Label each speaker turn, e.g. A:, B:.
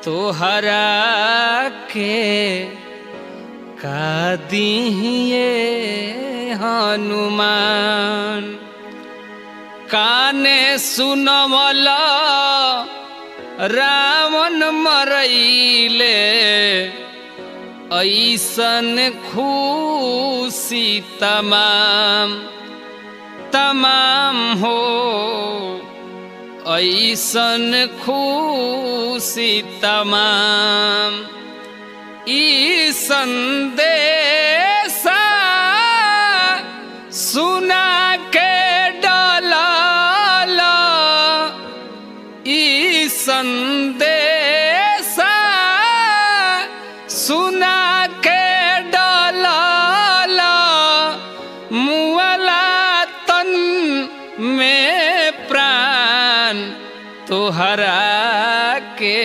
A: तोहरा के का दिहिए हनुमान। काने सुनवला रावण मरैले ऐसन खुशी तमाम तमाम हो, ऐसन खुशी तमाम। ई संदेशा सुना के डलला, ई संदेशा सुना के डलला, मुअला तन में प्राण तोहरा